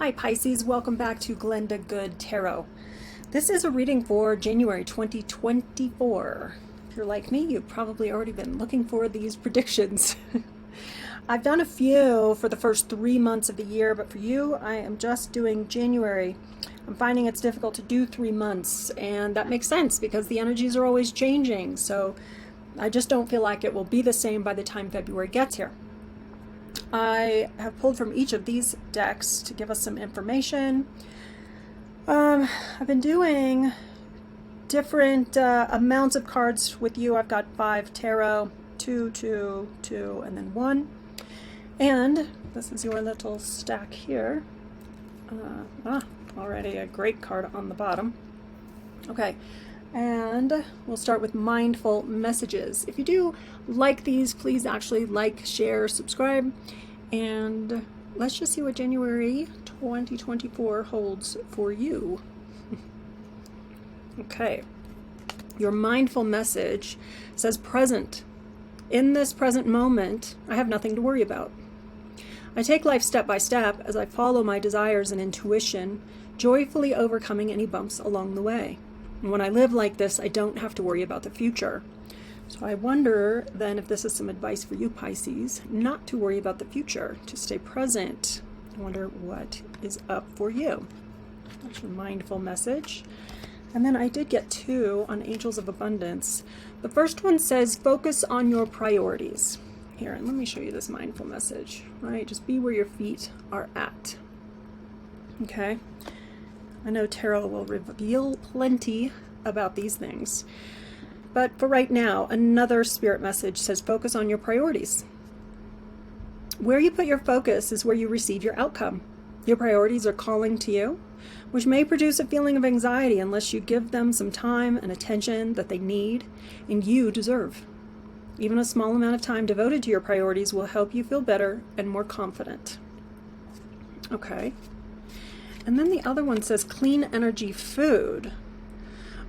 Hi Pisces, welcome back to Glinda Good Tarot. This is a reading for January 2024. If you're like me, you've probably already been looking for these predictions. I've done a few for the first 3 months of the year, but for you, I am just doing January. I'm finding it's difficult to do 3 months, and that makes sense because the energies are always changing, so I just don't feel like it will be the same by the time February gets here. I have pulled from each of these decks to give us some information. I've been doing different amounts of cards with you. I've got 5 tarot, 2, 2, 2, and then 1. And this is your little stack here. Already a great card on the bottom. Okay, and we'll start with mindful messages. If you do like these, please actually like, share, subscribe, and let's just see what January 2024 holds for you. Okay, your mindful message says present. In this present moment, I have nothing to worry about. I take life step by step as I follow my desires and intuition, joyfully overcoming any bumps along the way. And when I live like this, I don't have to worry about the future. So I wonder then if this is some advice for you, Pisces, not to worry about the future, to stay present. I wonder what is up for you. That's your mindful message. And then I did get 2 on Angels of Abundance. The first one says, focus on your priorities. Here, and let me show you this mindful message. All right, just be where your feet are at. Okay. I know tarot will reveal plenty about these things. But for right now, another spirit message says focus on your priorities. Where you put your focus is where you receive your outcome. Your priorities are calling to you, which may produce a feeling of anxiety unless you give them some time and attention that they need and you deserve. Even a small amount of time devoted to your priorities will help you feel better and more confident. Okay. And then the other one says clean energy food.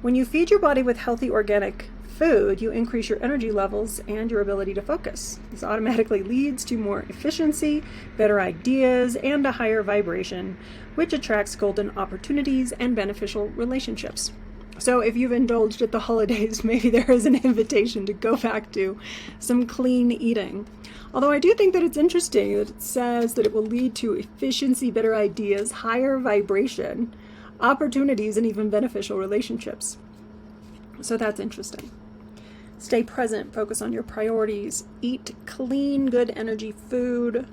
When you feed your body with healthy organic food, you increase your energy levels and your ability to focus. This automatically leads to more efficiency, better ideas, and a higher vibration, which attracts golden opportunities and beneficial relationships. So if you've indulged at the holidays, maybe there is an invitation to go back to some clean eating. Although I do think that it's interesting that it says that it will lead to efficiency, better ideas, higher vibration, opportunities, and even beneficial relationships. So that's interesting. Stay present, focus on your priorities, eat clean, good energy food.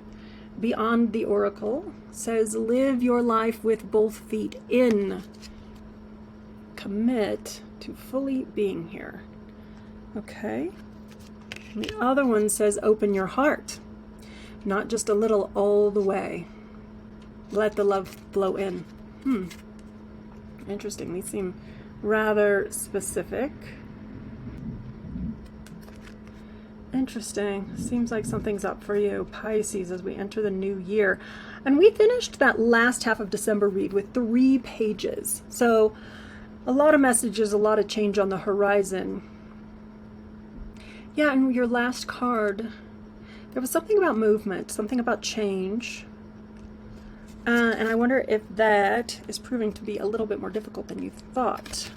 Beyond the Oracle says live your life with both feet in. Commit to fully being here. Okay. And the other one says open your heart. Not just a little, all the way. Let the love flow in. Interesting. These seem rather specific. Interesting. Seems like something's up for you, Pisces, as we enter the new year. And we finished that last half of December read with 3 pages. So a lot of messages, a lot of change on the horizon. Yeah, and your last card, there was something about movement, something about change. And I wonder if that is proving to be a little bit more difficult than you thought.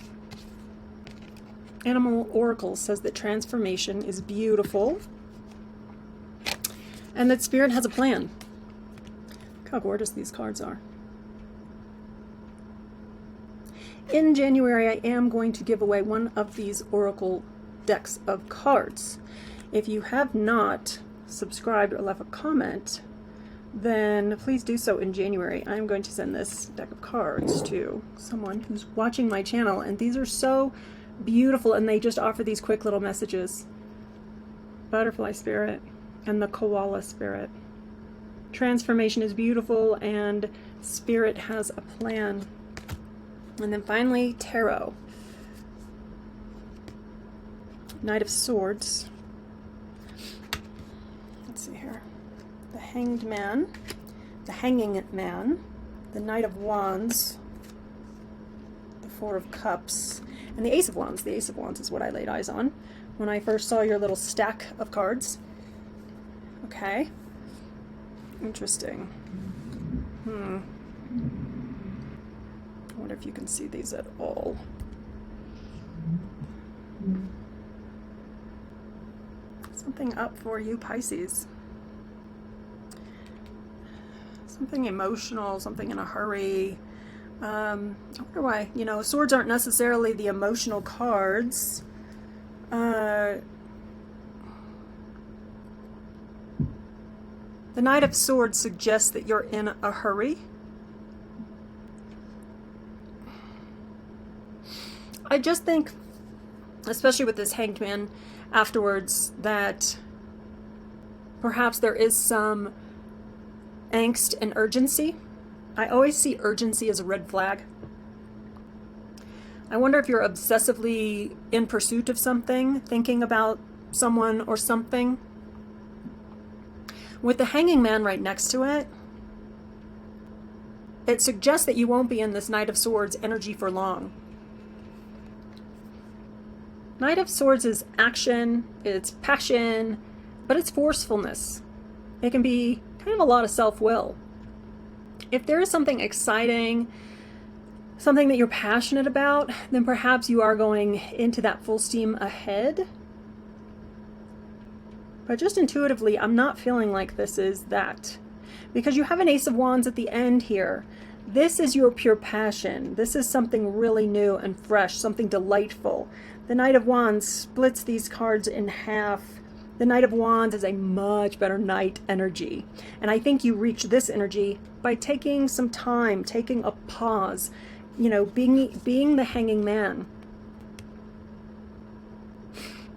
Animal Oracle says that transformation is beautiful and that Spirit has a plan. Look how gorgeous these cards are. In January, I am going to give away one of these Oracle decks of cards. If you have not subscribed or left a comment, then please do so in January. I'm going to send this deck of cards to someone who's watching my channel, and these are so beautiful, and they just offer these quick little messages. Butterfly Spirit and the Koala Spirit. Transformation is beautiful, and Spirit has a plan. And then finally, Tarot. Knight of Swords. Let's see here. The Hanged Man, the Hanging Man, the Knight of Wands, the 4 of Cups, and the Ace of Wands. The Ace of Wands is what I laid eyes on when I first saw your little stack of cards. Okay. Interesting. I wonder if you can see these at all. Something up for you, Pisces. Something emotional, something in a hurry. I wonder why, swords aren't necessarily the emotional cards. The Knight of Swords suggests that you're in a hurry. I just think, especially with this Hanged Man afterwards, that perhaps there is some angst and urgency. I always see urgency as a red flag. I wonder if you're obsessively in pursuit of something, thinking about someone or something. With the Hanging Man right next to it, it suggests that you won't be in this Knight of Swords energy for long. Knight of Swords is action, it's passion, but it's forcefulness. It can be kind of a lot of self-will. If there is something exciting, something that you're passionate about, then perhaps you are going into that full steam ahead. But just intuitively, I'm not feeling like this is that. Because you have an Ace of Wands at the end here. This is your pure passion. This is something really new and fresh, something delightful. The Knight of Wands splits these cards in half. The Knight of Wands is a much better knight energy. And I think you reach this energy by taking some time, taking a pause, being the Hanging Man.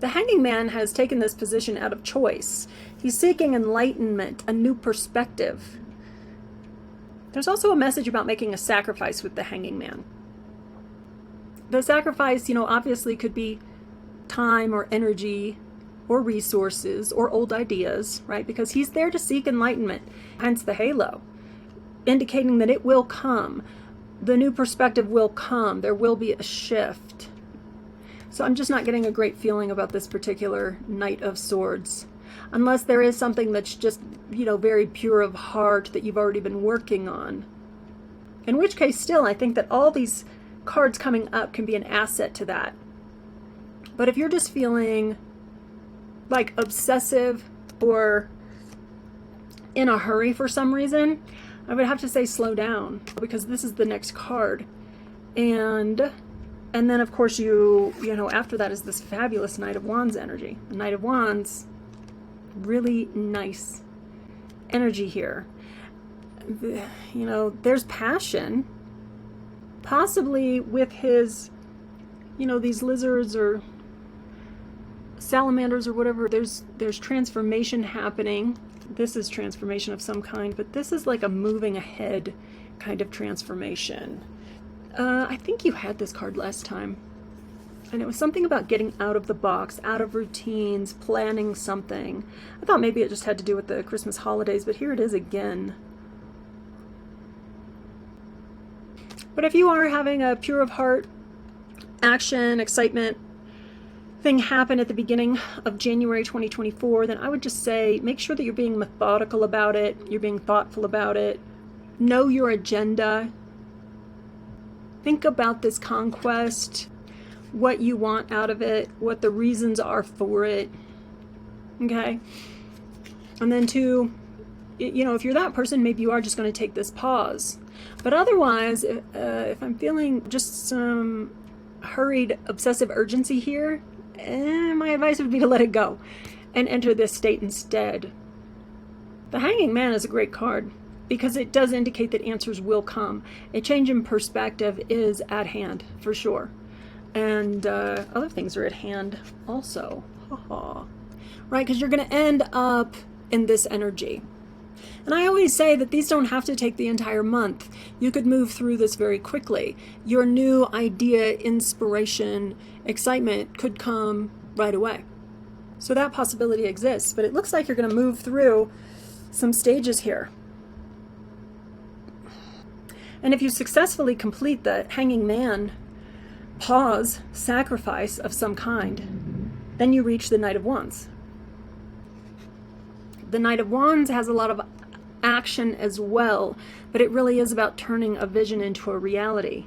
The Hanging Man has taken this position out of choice. He's seeking enlightenment, a new perspective. There's also a message about making a sacrifice with the Hanging Man. The sacrifice, obviously could be time or energy or resources or old ideas, right? Because he's there to seek enlightenment, hence the halo, indicating that it will come. The new perspective will come. There will be a shift. So I'm just not getting a great feeling about this particular Knight of Swords. Unless there is something that's just, very pure of heart that you've already been working on. In which case, still, I think that all these cards coming up can be an asset to that. But if you're just feeling like obsessive or in a hurry for some reason, I would have to say slow down, because this is the next card. And then of course after that is this fabulous Knight of Wands energy. The Knight of Wands, really nice energy here. There's passion, possibly with his, these lizards or salamanders or whatever. There's transformation happening. This is transformation of some kind, but this is like a moving ahead kind of transformation. I think you had this card last time, and it was something about getting out of the box, out of routines, planning something. I thought maybe it just had to do with the Christmas holidays, but here it is again. But if you are having a pure of heart action, excitement thing happen at the beginning of January 2024, then I would just say make sure that you're being methodical about it, you're being thoughtful about it, know your agenda, think about this conquest, what you want out of it, what the reasons are for it, okay? And then two, if you're that person, maybe you are just going to take this pause. But otherwise, if I'm feeling just some hurried, obsessive urgency here, my advice would be to let it go and enter this state instead. The Hanging Man is a great card because it does indicate that answers will come. A change in perspective is at hand, for sure. And other things are at hand also. Right, because you're going to end up in this energy. And I always say that these don't have to take the entire month. You could move through this very quickly. Your new idea, inspiration, excitement could come right away. So that possibility exists, but it looks like you're going to move through some stages here. And if you successfully complete the Hanging Man pause, sacrifice of some kind, then you reach the Knight of Wands. The Knight of Wands has a lot of action as well, but it really is about turning a vision into a reality.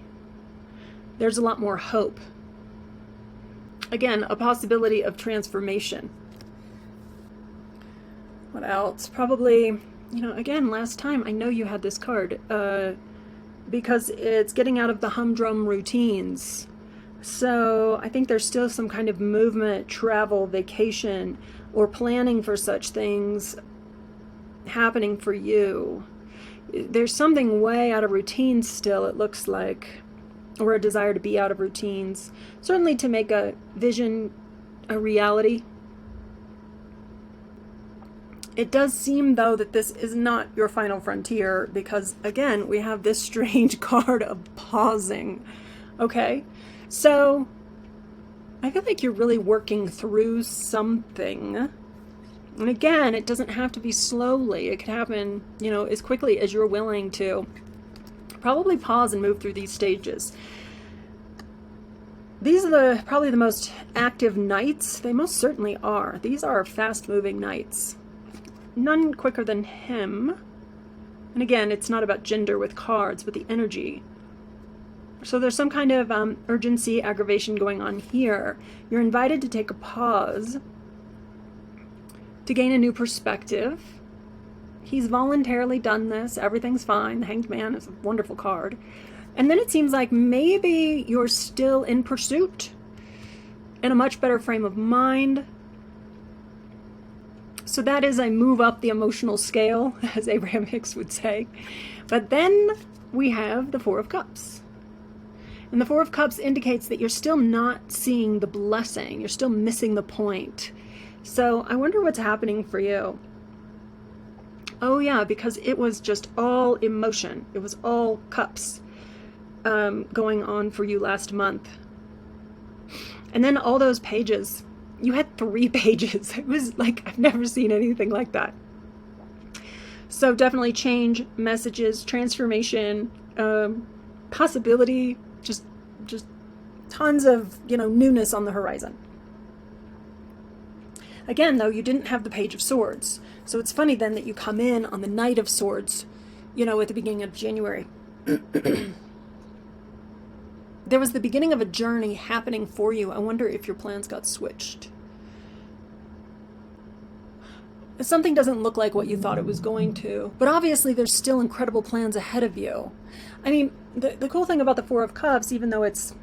There's a lot more hope. Again, a possibility of transformation. What else? Probably, again, last time I know you had this card because it's getting out of the humdrum routines. So I think there's still some kind of movement, travel, vacation, or planning for such things happening for you. There's something way out of routine still, it looks like, or a desire to be out of routines. Certainly to make a vision a reality. It does seem, though, that this is not your final frontier because, again, we have this strange card of pausing. Okay? So, I feel like you're really working through something. And again, it doesn't have to be slowly. It could happen, as quickly as you're willing to. Probably pause and move through these stages. These are probably the most active nights. They most certainly are. These are fast-moving nights. None quicker than him. And again, it's not about gender with cards, but the energy. So there's some kind of urgency, aggravation going on here. You're invited to take a pause to gain a new perspective. He's voluntarily done this. Everything's fine. The Hanged Man is a wonderful card. And then it seems like maybe you're still in pursuit, in a much better frame of mind. So that is a move up the emotional scale, as Abraham Hicks would say. But then we have the Four of Cups. And the Four of Cups indicates that you're still not seeing the blessing. You're still missing the point. So I wonder what's happening for you. Oh yeah, because it was just all emotion. It was all cups going on for you last month. And then all those pages. You had 3 pages. It was like, I've never seen anything like that. So definitely change, messages, transformation, possibility, just tons of, newness on the horizon. Again, though, you didn't have the Page of Swords. So it's funny then that you come in on the Knight of Swords, at the beginning of January. There was the beginning of a journey happening for you. I wonder if your plans got switched. Something doesn't look like what you thought it was going to. But obviously there's still incredible plans ahead of you. I mean, the cool thing about the Four of Cups, even though it's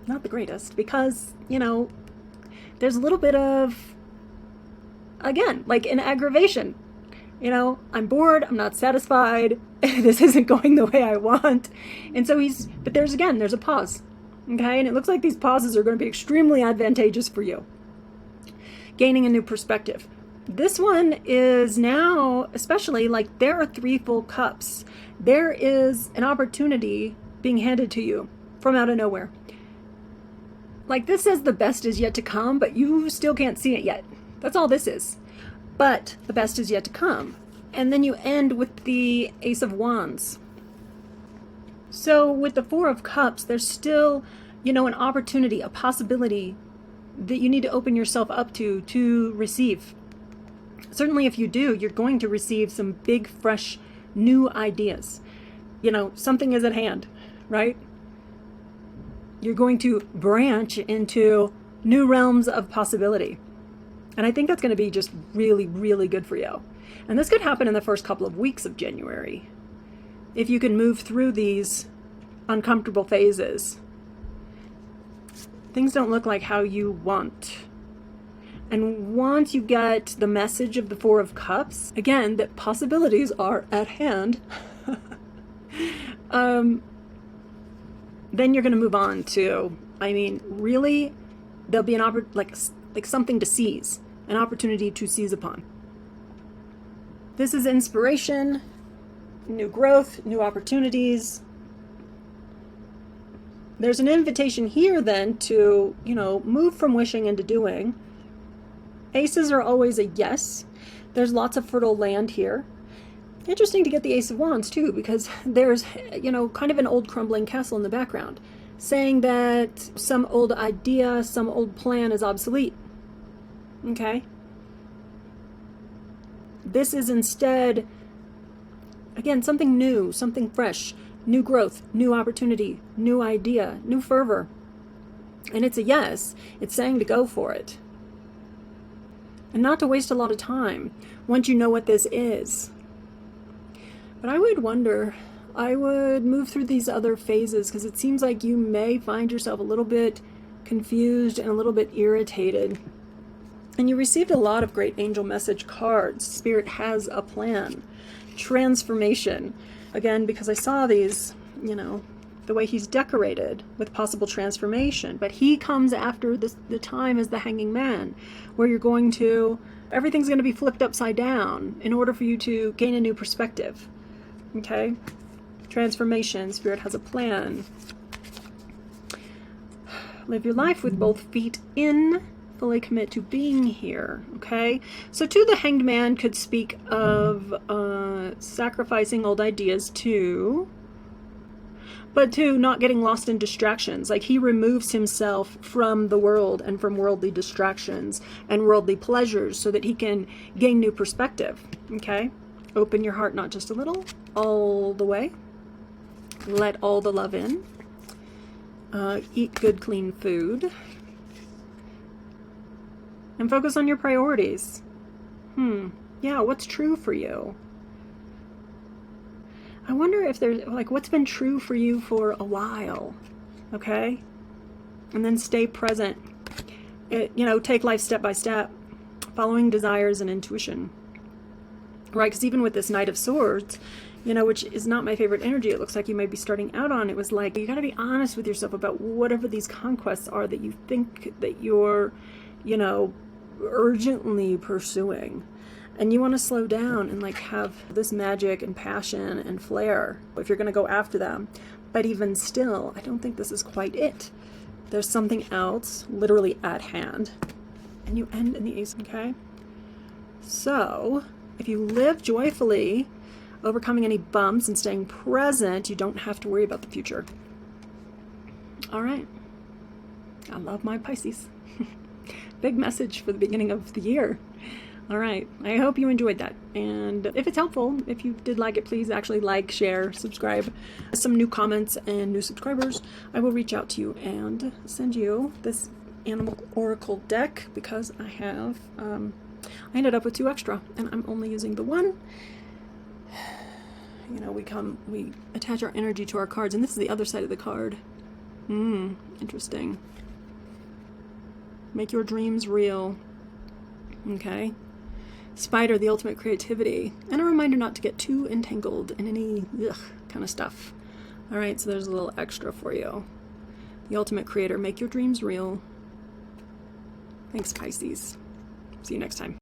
not the greatest, because, there's a little bit of, again, like an aggravation. I'm bored, I'm not satisfied, this isn't going the way I want. And so but there's a pause. Okay, and it looks like these pauses are going to be extremely advantageous for you. Gaining a new perspective. This one is now, especially, like, there are 3 full cups. There is an opportunity being handed to you from out of nowhere. Like, this says the best is yet to come, but you still can't see it yet. That's all this is. But the best is yet to come. And then you end with the Ace of Wands. So with the Four of Cups, there's still, an opportunity, a possibility that you need to open yourself up to receive. Certainly if you do, you're going to receive some big, fresh, new ideas. Something is at hand, right? You're going to branch into new realms of possibility. And I think that's going to be just really, really good for you. And this could happen in the first couple of weeks of January. If you can move through these uncomfortable phases. Things don't look like how you want. And once you get the message of the Four of Cups, again, that possibilities are at hand, then you're going to move on to, really, there'll be an like something to seize, an opportunity to seize upon. This is inspiration, new growth, new opportunities. There's an invitation here then to, move from wishing into doing. Aces are always a yes. There's lots of fertile land here. Interesting to get the Ace of Wands too, because there's, kind of an old crumbling castle in the background, saying that some old idea, some old plan is obsolete. Okay? This is instead Again, something new, something fresh, new growth, new opportunity, new idea, new fervor. And it's a yes. It's saying to go for it. And not to waste a lot of time once you know what this is. But I would wonder, I would move through these other phases because it seems like you may find yourself a little bit confused and a little bit irritated. And you received a lot of great angel message cards. Spirit has a plan. Transformation. Again, because I saw these, you know, the way he's decorated with possible transformation. But he comes after the time as the hanging man, where you're going to, everything's going to be flipped upside down in order for you to gain a new perspective. Okay? Transformation. Spirit has a plan. Live your life with both feet in. Fully commit to being here. Okay? So too, the hanged man could speak of sacrificing old ideas too. But too, not getting lost in distractions. Like he removes himself from the world and from worldly distractions and worldly pleasures so that he can gain new perspective. Okay? Open your heart, not just a little, all the way. Let all the love in. Eat good, clean food. And focus on your priorities. Yeah, what's true for you? I wonder if there's, like, what's been true for you for a while, okay? And then stay present. You know, take life step by step, following desires and intuition, right? Because even with this Knight of Swords, you know, which is not my favorite energy, it looks like you might be starting out on, it was like, you got to be honest with yourself about whatever these conquests are that you think that you're, you know, urgently pursuing. And you want to slow down and like have this magic and passion and flair if you're going to go after them. But even still, I don't think this is quite it. There's something else literally at hand. And you end in the ace, okay? So, if you live joyfully, overcoming any bumps and staying present, you don't have to worry about the future. All right. I love my Pisces. Big message for the beginning of the year. All right. I hope you enjoyed that. And if it's helpful, if you did like it, please actually like, share, subscribe. Some new comments and new subscribers, I will reach out to you and send you this Animal Oracle deck because I have, I ended up with 2 extra and I'm only using the one. You know, we attach our energy to our cards, and this is the other side of the card. Interesting. Make your dreams real. Okay. Spider, the ultimate creativity. And a reminder not to get too entangled in any kind of stuff. All right, so there's a little extra for you. The ultimate creator, make your dreams real. Thanks, Pisces. See you next time.